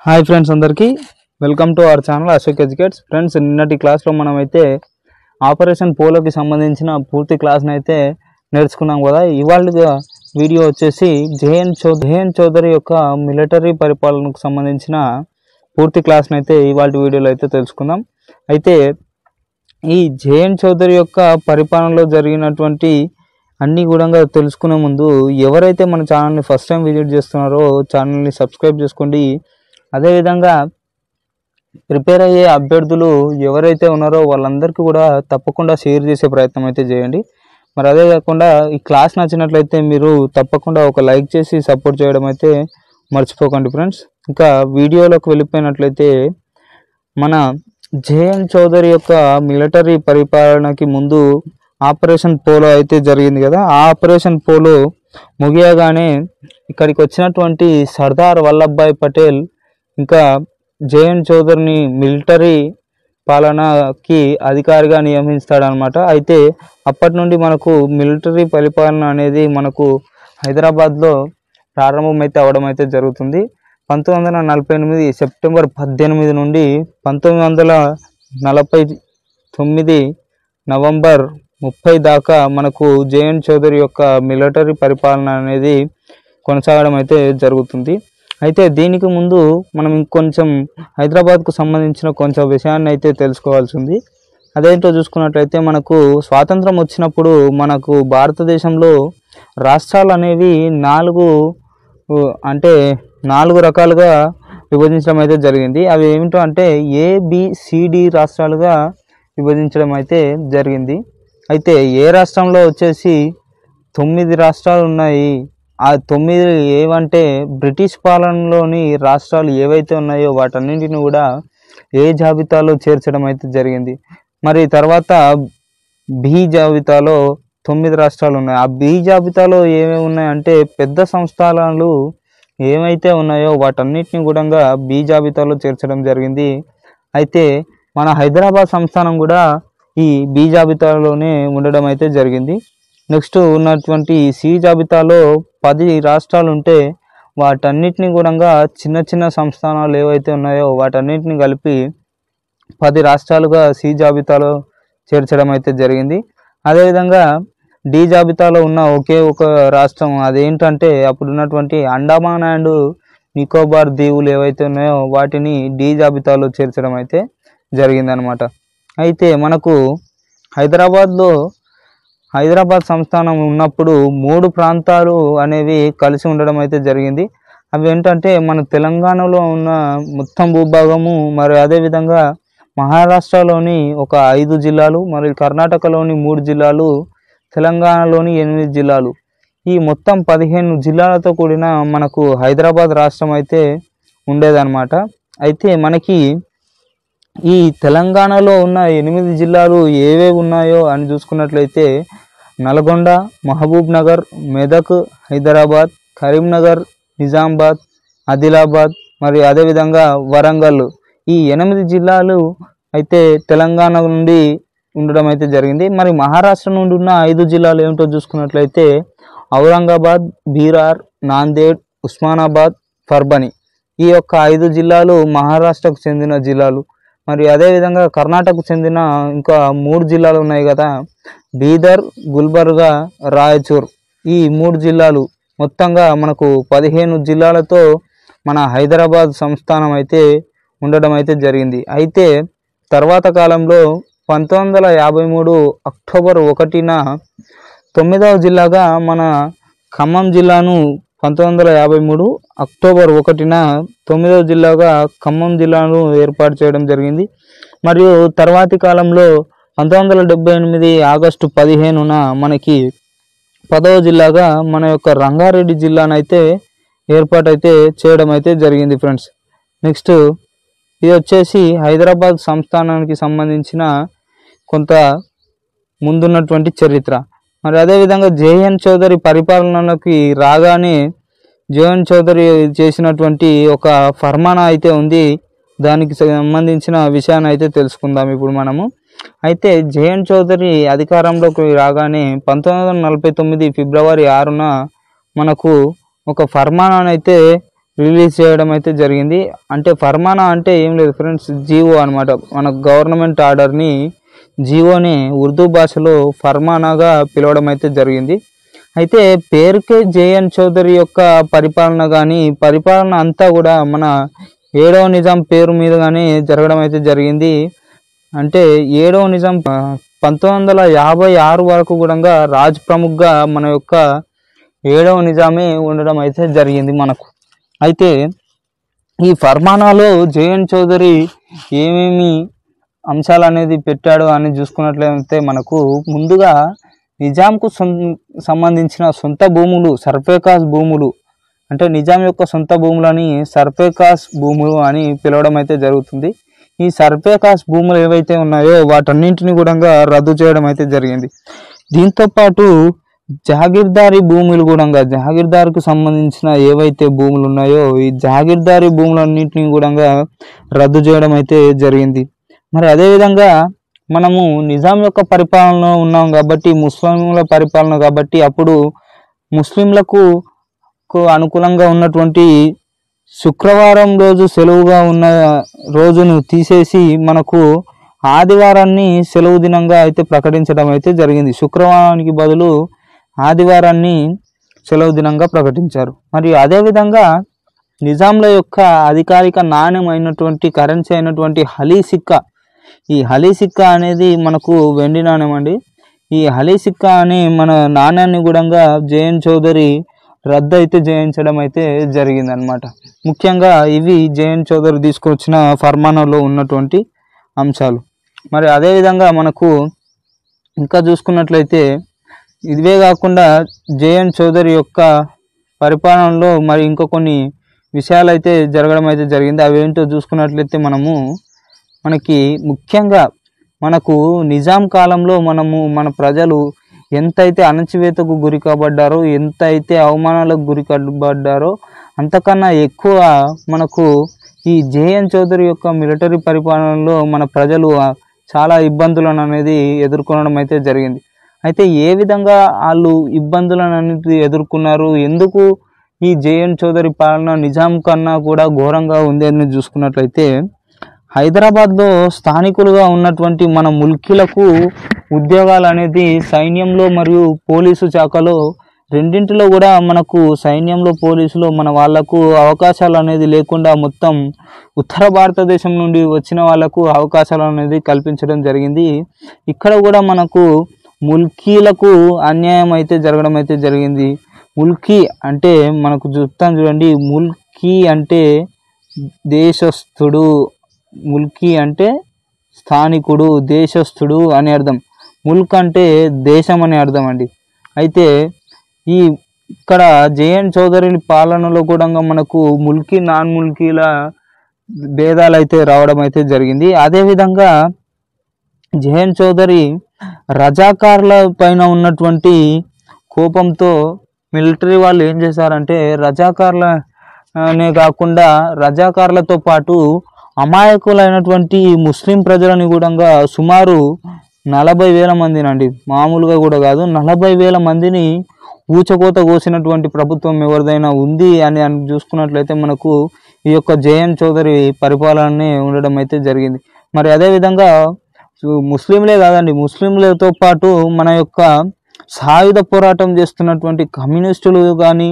Hi friends, అందరికీ welcome to our channel Ashok educates. Friends, నిన్నటి క్లాస్లో మనమైతే ఆపరేషన్ పోలోకి సంబంధించిన పూర్తి క్లాస్ని అయితే నేర్చుకున్నాం కదా. ఇవాళ వీడియో వచ్చేసి జేఎన్ చౌదరి యొక్క మిలిటరీ పరిపాలనకు సంబంధించిన పూర్తి క్లాస్ని అయితే ఇవాళ వీడియోలో అయితే తెలుసుకుందాం. అయితే ఈ జేఎన్ చౌదరి యొక్క పరిపాలనలో జరిగినటువంటి అన్నీ కూడా తెలుసుకునే ముందు ఎవరైతే మన ఛానల్ని ఫస్ట్ టైం విజిట్ చేస్తున్నారో ఛానల్ని సబ్స్క్రైబ్ చేసుకోండి. అదేవిధంగా ప్రిపేర్ అయ్యే అభ్యర్థులు ఎవరైతే ఉన్నారో వాళ్ళందరికీ కూడా తప్పకుండా షేర్ చేసే ప్రయత్నం అయితే చేయండి. మరి అదే కాకుండా ఈ క్లాస్ నచ్చినట్లయితే మీరు తప్పకుండా ఒక లైక్ చేసి సపోర్ట్ చేయడం అయితే మర్చిపోకండి ఫ్రెండ్స్. ఇంకా వీడియోలోకి వెళ్ళిపోయినట్లయితే మన జేఎన్ చౌదరి యొక్క మిలిటరీ పరిపాలనకి ముందు ఆపరేషన్ పోలో అయితే జరిగింది కదా. ఆ ఆపరేషన్ పోలో ముగియగానే ఇక్కడికి వచ్చినటువంటి సర్దార్ వల్లభాయ్ పటేల్ ఇంకా జేఎన్ చౌదరిని మిలిటరీ పాలనకి అధికారిగా నియమిస్తాడనమాట. అయితే అప్పటి నుండి మనకు మిలిటరీ పరిపాలన అనేది మనకు హైదరాబాద్లో ప్రారంభమైతే అవడం అయితే జరుగుతుంది. 1948 సెప్టెంబర్ 18 నుండి 1949 నవంబర్ 30 దాకా మనకు జేఎన్ చౌదరి యొక్క మిలిటరీ పరిపాలన అనేది కొనసాగడం అయితే జరుగుతుంది. అయితే దీనికి ముందు మనం ఇంకొంచెం హైదరాబాద్కు సంబంధించిన కొంచెం విషయాన్ని అయితే తెలుసుకోవాల్సి ఉంది. అదేంటో చూసుకున్నట్లయితే మనకు స్వాతంత్రం వచ్చినప్పుడు మనకు భారతదేశంలో రాష్ట్రాలు అనేవి నాలుగు రకాలుగా విభజించడం అయితే జరిగింది. అవి ఏమిటో అంటే ABCD రాష్ట్రాలుగా విభజించడం అయితే జరిగింది. అయితే ఏ రాష్ట్రంలో వచ్చేసి 9 రాష్ట్రాలు ఉన్నాయి. ఆ 9 ఏవంటే బ్రిటిష్ పాలనలోని రాష్ట్రాలు ఏవైతే ఉన్నాయో వాటన్నింటిని కూడా ఏ జాబితాలో చేర్చడం అయితే జరిగింది. మరి తర్వాత బి జాబితాలో 9 రాష్ట్రాలు ఉన్నాయి. ఆ బి జాబితాలో ఏమేమి ఉన్నాయంటే పెద్ద సంస్థానాలు ఏమైతే ఉన్నాయో వాటన్నిటిని కూడా బి జాబితాలో చేర్చడం జరిగింది. అయితే మన హైదరాబాద్ సంస్థానం కూడా ఈ బి జాబితాలోనే ఉండడం అయితే జరిగింది. నెక్స్ట్ ఉన్నటువంటి సి జాబితాలో 10 రాష్ట్రాలు ఉంటే వాటన్నిటిని కూడా చిన్న చిన్న సంస్థానాలు ఏవైతే ఉన్నాయో వాటన్నిటిని కలిపి 10 రాష్ట్రాలుగా సి జాబితాలో చేర్చడం అయితే జరిగింది. అదేవిధంగా డి జాబితాలో ఉన్న ఒకే ఒక రాష్ట్రం అదేంటంటే అప్పుడున్నటువంటి అండమాన్ అండ్ నికోబార్ దీవులు ఏవైతే ఉన్నాయో వాటిని డి జాబితాలో చేర్చడం అయితే జరిగిందనమాట. అయితే మనకు హైదరాబాద్ సంస్థానం ఉన్నప్పుడు 3 ప్రాంతాలు అనేవి కలిసి ఉండడం అయితే జరిగింది. అవి ఏంటంటే మన తెలంగాణలో ఉన్న మొత్తం భూభాగము, మరి అదేవిధంగా మహారాష్ట్రలోని ఒక 5 జిల్లాలు, మరి కర్ణాటకలోని 3 జిల్లాలు, తెలంగాణలోని 8 జిల్లాలు, ఈ మొత్తం 15 జిల్లాలతో కూడిన మనకు హైదరాబాద్ రాష్ట్రం అయితే ఉండేదన్నమాట. అయితే మనకి ఈ తెలంగాణలో ఉన్న 8 జిల్లాలు ఏవేవి ఉన్నాయో అని చూసుకున్నట్లయితే నల్గొండ, మహబూబ్ నగర్, మెదక్, హైదరాబాద్, కరీంనగర్, నిజామాబాద్, ఆదిలాబాద్, మరి అదేవిధంగా వరంగల్, ఈ 8 జిల్లాలు అయితే తెలంగాణ నుండి ఉండడం అయితే జరిగింది. మరి మహారాష్ట్ర నుండి ఉన్న 5 జిల్లాలు ఏమిటో చూసుకున్నట్లయితే ఔరంగాబాద్, బీరార్, నాందేడ్, ఉస్మానాబాద్, పర్బని, ఈ యొక్క 5 జిల్లాలు మహారాష్ట్రకు చెందిన జిల్లాలు. మరి అదేవిధంగా కర్ణాటకకు చెందిన ఇంకా 3 జిల్లాలు ఉన్నాయి కదా, బీదర్, గుల్బర్గా, రాయచూర్, ఈ 3 జిల్లాలు మొత్తంగా మనకు 15 జిల్లాలతో మన హైదరాబాద్ సంస్థానం అయితే ఉండడం అయితే జరిగింది. అయితే తర్వాత కాలంలో 1953 అక్టోబర్ 1న 9వ జిల్లాగా మన ఖమ్మం జిల్లాను 1953 అక్టోబర్ 1న 9వ జిల్లాగా ఖమ్మం జిల్లాను ఏర్పాటు చేయడం జరిగింది. మరియు తర్వాతి కాలంలో 1978 ఆగస్టు 15న మనకి 10వ జిల్లాగా మన యొక్క రంగారెడ్డి జిల్లానైతే ఏర్పాటు అయితే చేయడం అయితే జరిగింది ఫ్రెండ్స్. నెక్స్ట్ ఇది వచ్చేసి హైదరాబాద్ సంస్థానానికి సంబంధించిన కొంత ముందున్నటువంటి చరిత్ర. మరి అదేవిధంగా జేఎన్ చౌదరి పరిపాలనలోకి రాగానే జేఎన్ చౌదరి చేసినటువంటి ఒక ఫర్మానా అయితే ఉంది. దానికి సంబంధించిన విషయాన్ని అయితే తెలుసుకుందాం ఇప్పుడు మనము. అయితే జేఎన్ చౌదరి అధికారంలోకి రాగానే 1949 ఫిబ్రవరి 6న మనకు ఒక ఫర్మానాన్ని అయితే రిలీజ్ చేయడం అయితే జరిగింది. అంటే ఫర్మానా అంటే ఏం లేదు ఫ్రెండ్స్, జీవో అనమాట. మన గవర్నమెంట్ ఆర్డర్ని, జీవోని ఉర్దూ భాషలో ఫర్మానాగా పిలవడం అయితే జరిగింది. అయితే పేరుకే జేఎన్ చౌదరి యొక్క పరిపాలన కానీ, పరిపాలన అంతా కూడా మన 7వ నిజాం పేరు మీదుగానే జరగడం అయితే జరిగింది. అంటే 7వ నిజాం 1956 వరకు కూడా రాజ్ ప్రముఖ్గా మన యొక్క 7వ నిజామే ఉండడం అయితే జరిగింది మనకు. అయితే ఈ ఫర్మానాలో జేఎన్ చౌదరి ఏమేమి అంశాలు అనేది పెట్టాడు అని చూసుకున్నట్లయితే మనకు ముందుగా నిజాంకు సంబంధించిన సొంత భూములు, సర్ఫేకాస్ భూములు, అంటే నిజాం యొక్క సొంత భూములని సర్ఫేకాస్ భూములు అని పిలవడం అయితే జరుగుతుంది. ఈ సర్ఫేకాస్ భూములు ఏవైతే ఉన్నాయో వాటన్నింటిని కూడా రద్దు చేయడం అయితే జరిగింది. దీంతోపాటు జాగీర్దారీ భూములు కూడా, జాగీర్దార్కు సంబంధించిన ఏవైతే భూములు ఉన్నాయో ఈ జాగీర్దారీ భూములన్నింటినీ కూడా రద్దు చేయడం అయితే జరిగింది. మరి అదేవిధంగా మనము నిజాం యొక్క పరిపాలనలో ఉన్నాం కాబట్టి, ముస్లింల పరిపాలన కాబట్టి, అప్పుడు ముస్లింలకు అనుకూలంగా ఉన్నటువంటి శుక్రవారం రోజు సెలవుగా ఉన్న రోజును తీసేసి మనకు ఆదివారాన్ని సెలవు దినంగా అయితే ప్రకటించడం అయితే జరిగింది. శుక్రవారానికి బదులు ఆదివారాన్ని సెలవు దినంగా ప్రకటించారు. మరియు అదేవిధంగా నిజాంల యొక్క అధికారిక నాణ్యం అయినటువంటి కరెన్సీ అయినటువంటి హలీ సిక్కా, ఈ హలీ సిక్కా అనేది మనకు వెండి నాణ్యం అండి. ఈ హలీ సిక్కా అనే మన నాణ్యాన్ని కూడా జేఎన్ చౌదరి రద్దు అయితే చేయించడం అయితే జరిగింది అనమాట. ముఖ్యంగా ఇవి జేఎన్ చౌదరి తీసుకొచ్చిన ఫర్మానాలో ఉన్నటువంటి అంశాలు. మరి అదేవిధంగా మనకు ఇంకా చూసుకున్నట్లయితే ఇవే కాకుండా జేఎన్ చౌదరి యొక్క పరిపాలనలో మరి ఇంకా కొన్ని విషయాలు అయితే జరగడం అయితే జరిగింది. అవి ఏంటో చూసుకున్నట్లయితే మనకి ముఖ్యంగా మనకు నిజాం కాలంలో మన ప్రజలు ఎంతైతే అణచివేతకు గురి కాబడ్డారో, ఎంతైతే అవమానాలకు గురి కాబడ్డారో అంతకన్నా ఎక్కువ మనకు ఈ జేఎన్ చౌదరి యొక్క మిలిటరీ పరిపాలనలో మన ప్రజలు చాలా ఇబ్బందులను అనేది ఎదుర్కొనడం అయితే జరిగింది. అయితే ఏ విధంగా వాళ్ళు ఇబ్బందులను అనేది ఎదుర్కొన్నారు, ఎందుకు ఈ జేఎన్ చౌదరి పాలన నిజాం కన్నా కూడా ఘోరంగా ఉంది అని చూసుకున్నట్లయితే, హైదరాబాద్లో స్థానికులుగా ఉన్నటువంటి మన ముల్కీలకు ఉద్యోగాలు అనేది సైన్యంలో మరియు పోలీసు శాఖలో రెండింటిలో కూడా మనకు సైన్యంలో, పోలీసులో మన వాళ్లకు అవకాశాలు అనేది లేకుండా మొత్తం ఉత్తర భారతదేశం నుండి వచ్చిన వాళ్లకు అవకాశాలు అనేది కల్పించడం జరిగింది. ఇక్కడ కూడా మనకు ముల్కీలకు అన్యాయం అయితే జరగడం అయితే జరిగింది. ముల్కీ అంటే మనకు చెప్తాం చూడండి, ముల్కీ అంటే దేశస్థుడు, ముల్కీ అంటే స్థానికుడు, దేశస్థుడు అని అర్థం. ముల్క్ అంటే దేశం అని అర్థం అండి. అయితే ఇక్కడ జేఎన్ చౌదరి పాలనలో కూడా మనకు ముల్కీ, నాన్ ముల్కీల భేదాలు అయితే రావడం అయితే జరిగింది. అదేవిధంగా జేఎన్ చౌదరి రజాకార్ల పైన ఉన్నటువంటి కోపంతో మిలిటరీ వాళ్ళు ఏం చేశారంటే, రజాకార్లనే కాకుండా రజాకార్లతో పాటు అమాయకులైనటువంటి ముస్లిం ప్రజలని కూడా సుమారు 40,000 మందినండి, మామూలుగా కూడా కాదు, 40,000 మందిని ఊచకోత కోసినటువంటి ప్రభుత్వం ఎవరిదైనా ఉంది అని చూసుకున్నట్లయితే మనకు ఈ యొక్క జేఎన్ చౌదరి పరిపాలననే ఉండడం అయితే జరిగింది. మరి అదేవిధంగా ముస్లింలే కాదండి, ముస్లింలతో పాటు మన యొక్క సాయుధ పోరాటం చేస్తున్నటువంటి కమ్యూనిస్టులు కానీ,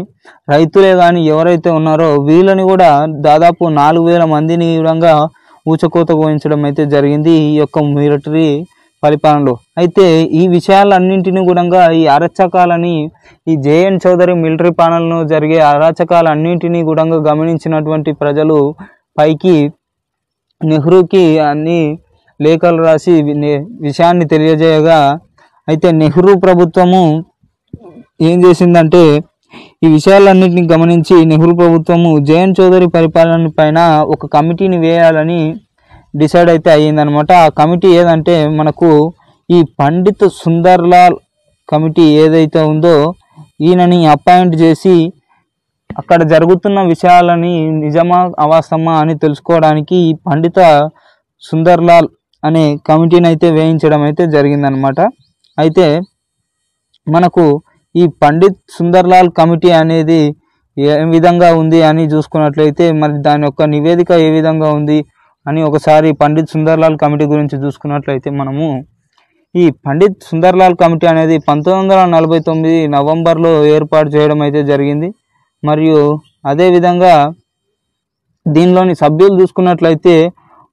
రైతులే కానీ ఎవరైతే ఉన్నారో వీళ్ళని కూడా దాదాపు 4,000 మందిని కూడా ఊచకోత కోయించడం అయితే జరిగింది ఈ యొక్క మిలిటరీ పరిపాలనలో. అయితే ఈ విషయాలన్నింటినీ కూడా ఈ అరాచకాలని, ఈ జేఎన్ చౌదరి మిలిటరీ పాలనలో జరిగే అరాచకాలన్నింటినీ కూడా గమనించినటువంటి ప్రజలు పైకి నెహ్రూకి అన్ని లేఖలు రాసి విషయాన్ని తెలియజేయగా, అయితే నెహ్రూ ప్రభుత్వము ఏం చేసిందంటే ఈ విషయాలన్నింటినీ గమనించి నెహ్రూ ప్రభుత్వము జేఎన్ చౌదరి పరిపాలన పైన ఒక కమిటీని వేయాలని డిసైడ్ అయితే అయ్యిందనమాట. ఆ కమిటీ ఏదంటే మనకు ఈ పండిత్ సుందర్లాల్ కమిటీ ఏదైతే ఉందో ఈయనని అపాయింట్ చేసి అక్కడ జరుగుతున్న విషయాలని నిజమా అవాస్తవమా అని తెలుసుకోవడానికి ఈ పండిత సుందర్లాల్ అనే కమిటీని అయితే వేయించడం అయితే జరిగిందనమాట. అయితే మనకు ఈ పండిత్ సుందర్లాల్ కమిటీ అనేది ఏ విధంగా ఉంది అని చూసుకున్నట్లయితే మరి దాని యొక్క నివేదిక ఏ విధంగా ఉంది అని ఒకసారి పండిత్ సుందర్లాల్ కమిటీ గురించి చూసుకున్నట్లయితే మనము ఈ పండిత్ సుందర్లాల్ కమిటీ అనేది 1949 నవంబర్లో ఏర్పాటు చేయడం అయితే జరిగింది. మరియు అదేవిధంగా దీనిలోని సభ్యులు చూసుకున్నట్లయితే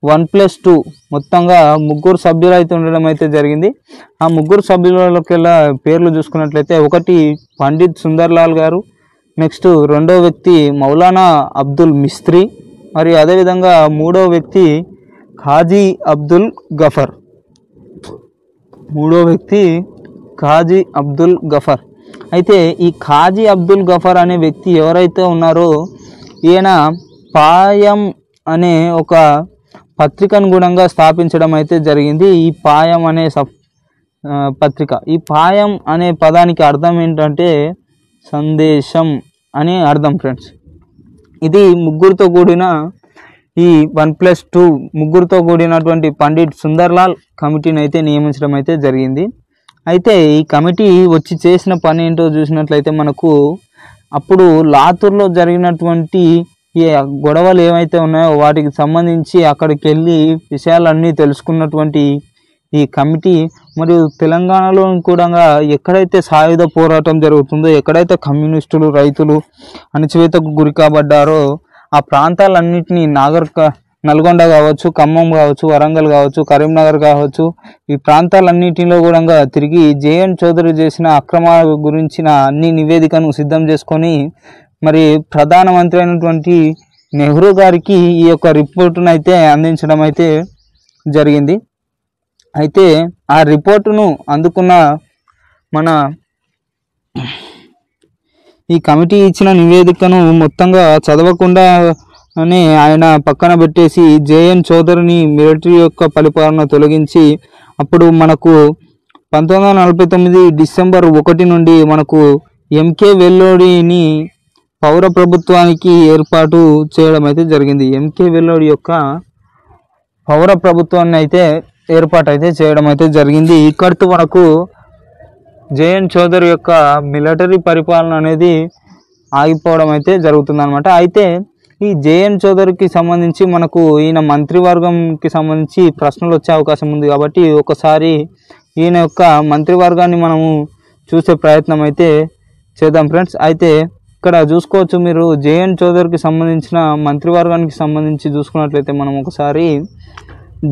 1+2 మొత్తంగా 3 సభ్యులు అయితే ఉండడం అయితే జరిగింది. ఆ 3 సభ్యులకెల్లా పేర్లు చూసుకున్నట్లయితే ఒకటి పండిత్ సుందర్లాల్ గారు, నెక్స్ట్ రెండో వ్యక్తి మౌలానా అబ్దుల్ మిస్త్రీ, మరియు అదేవిధంగా మూడో వ్యక్తి ఖాజీ అబ్దుల్ గఫర్. అయితే ఈ ఖాజీ అబ్దుల్ గఫర్ అనే వ్యక్తి ఎవరైతే ఉన్నారో ఈయన పాయం అనే ఒక పత్రికను కూడా స్థాపించడం అయితే జరిగింది. ఈ పాయం అనే పత్రిక, ఈ పాయం అనే పదానికి అర్థం ఏంటంటే సందేశం అని అర్థం ఫ్రెండ్స్. ఇది ముగ్గురితో కూడిన ఈ 1+2 ముగ్గురితో కూడినటువంటి పండిట్ సుందర్లాల్ కమిటీని అయితే నియమించడం అయితే జరిగింది. అయితే ఈ కమిటీ వచ్చి చేసిన పని ఏంటో చూసినట్లయితే మనకు అప్పుడు లాతూర్లో జరిగినటువంటి ఈ గొడవలు ఏవైతే ఉన్నాయో వాటికి సంబంధించి అక్కడికి వెళ్ళి విషయాలన్నీ తెలుసుకున్నటువంటి ఈ కమిటీ మరియు తెలంగాణలో కూడా ఎక్కడైతే సాయుధ పోరాటం జరుగుతుందో, ఎక్కడైతే కమ్యూనిస్టులు రైతులు అణచివేతకు గురి కాబడ్డారో ఆ ప్రాంతాలన్నింటినీ నల్గొండ కావచ్చు, ఖమ్మం కావచ్చు, వరంగల్ కావచ్చు, కరీంనగర్ కావచ్చు, ఈ ప్రాంతాలన్నింటిలో కూడా తిరిగి జేఎన్ చౌదరి చేసిన అక్రమాల గురించిన అన్ని నివేదికను సిద్ధం చేసుకొని మరి ప్రధానమంత్రి అయినటువంటి నెహ్రూ గారికి ఈ యొక్క రిపోర్టును అయితే అందించడం అయితే జరిగింది. అయితే ఆ రిపోర్టును అందుకున్న మన ఈ కమిటీ ఇచ్చిన నివేదికను మొత్తంగా చదవకుండానే ఆయన పక్కన పెట్టేసి జేఎన్ చౌదరిని మిలిటరీ యొక్క పరిపాలన తొలగించి అప్పుడు మనకు 1949 డిసెంబర్ 1 నుండి మనకు ఎంకే వెల్లోడిని పౌర ప్రభుత్వానికి ఏర్పాటు చేయడం అయితే జరిగింది. ఎంకే వెల్లోడి యొక్క పౌర ప్రభుత్వాన్ని అయితే ఏర్పాటు అయితే చేయడం అయితే జరిగింది. ఇక్కడితో మనకు జేఎన్ చౌదరి యొక్క మిలిటరీ పరిపాలన అనేది ఆగిపోవడం అయితే జరుగుతుంది అనమాట. అయితే ఈ జేఎన్ చౌదరికి సంబంధించి మనకు ఈయన మంత్రివర్గంకి సంబంధించి ప్రశ్నలు వచ్చే అవకాశం ఉంది కాబట్టి ఒకసారి ఈయన యొక్క మంత్రివర్గాన్ని మనము చూసే ప్రయత్నం అయితే చేద్దాం ఫ్రెండ్స్. అయితే ఇక్కడ చూసుకోవచ్చు మీరు జేఎన్ చౌదరికి సంబంధించిన మంత్రివర్గానికి సంబంధించి చూసుకున్నట్లయితే మనం ఒకసారి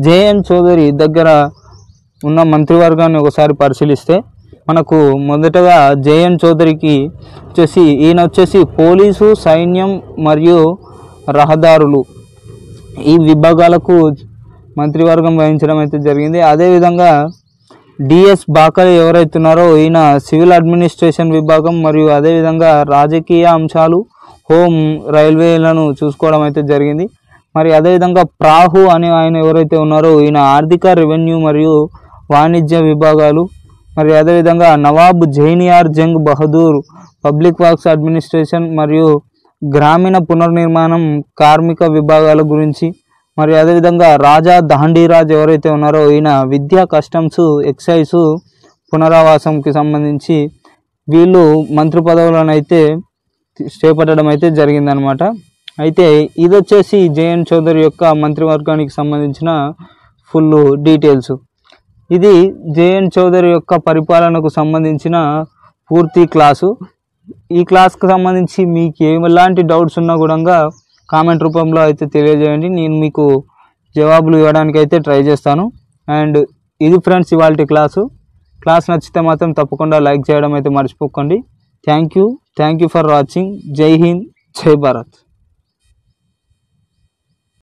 జేఎన్ చౌదరి దగ్గర ఉన్న మంత్రివర్గాన్ని ఒకసారి పరిశీలిస్తే మనకు మొదటగా జేఎన్ చౌదరికి ఈయన వచ్చేసి పోలీసు, సైన్యం మరియు రహదారులు ఈ విభాగాలకు మంత్రివర్గం వహించడం అయితే జరిగింది. అదేవిధంగా డిఎస్ బాకరే ఎవరైతే ఉన్నారో ఈయన సివిల్ అడ్మినిస్ట్రేషన్ విభాగం మరియు అదేవిధంగా రాజకీయ అంశాలు, హోం, రైల్వేలను చూసుకోవడం అయితే జరిగింది. మరి అదేవిధంగా ప్రాహు అనే ఆయన ఎవరైతే ఉన్నారో ఈయన ఆర్థిక, రెవెన్యూ మరియు వాణిజ్య విభాగాలు, మరి అదేవిధంగా Nawab Zain Yar Jung Bahadur public works administration మరియు గ్రామీణ పునర్నిర్మాణం, కార్మిక విభాగాల గురించి, మరి అదేవిధంగా రాజా దాండీరాజ్ ఎవరైతే ఉన్నారో ఈయన విద్యా, కస్టమ్స్, ఎక్సైజ్, పునరావాసంకి సంబంధించి వీళ్ళు మంత్రి పదవులను అయితే చేపట్టడం అయితే జరిగిందనమాట. అయితే ఇది వచ్చేసి జేఎన్ చౌదరి యొక్క మంత్రివర్గానికి సంబంధించిన ఫుల్ డీటెయిల్స్. ఇది జేఎన్ చౌదరి యొక్క పరిపాలనకు సంబంధించిన పూర్తి క్లాసు. ఈ క్లాస్కి సంబంధించి మీకు ఎలాంటి డౌట్స్ ఉన్నా కూడా కామెంట్ రూపంలో అయితే తెలియజేయండి, నేను మీకు జవాబులు ఇవ్వడానికి అయితే ట్రై చేస్తాను. అండ్ ఇది ఫ్రెండ్స్ ఇవాళ క్లాస్ నచ్చితే మాత్రం తప్పకుండా లైక్ చేయడం అయితే మర్చిపోకండి. Thank you for watching. జై హింద్, జై భారత్.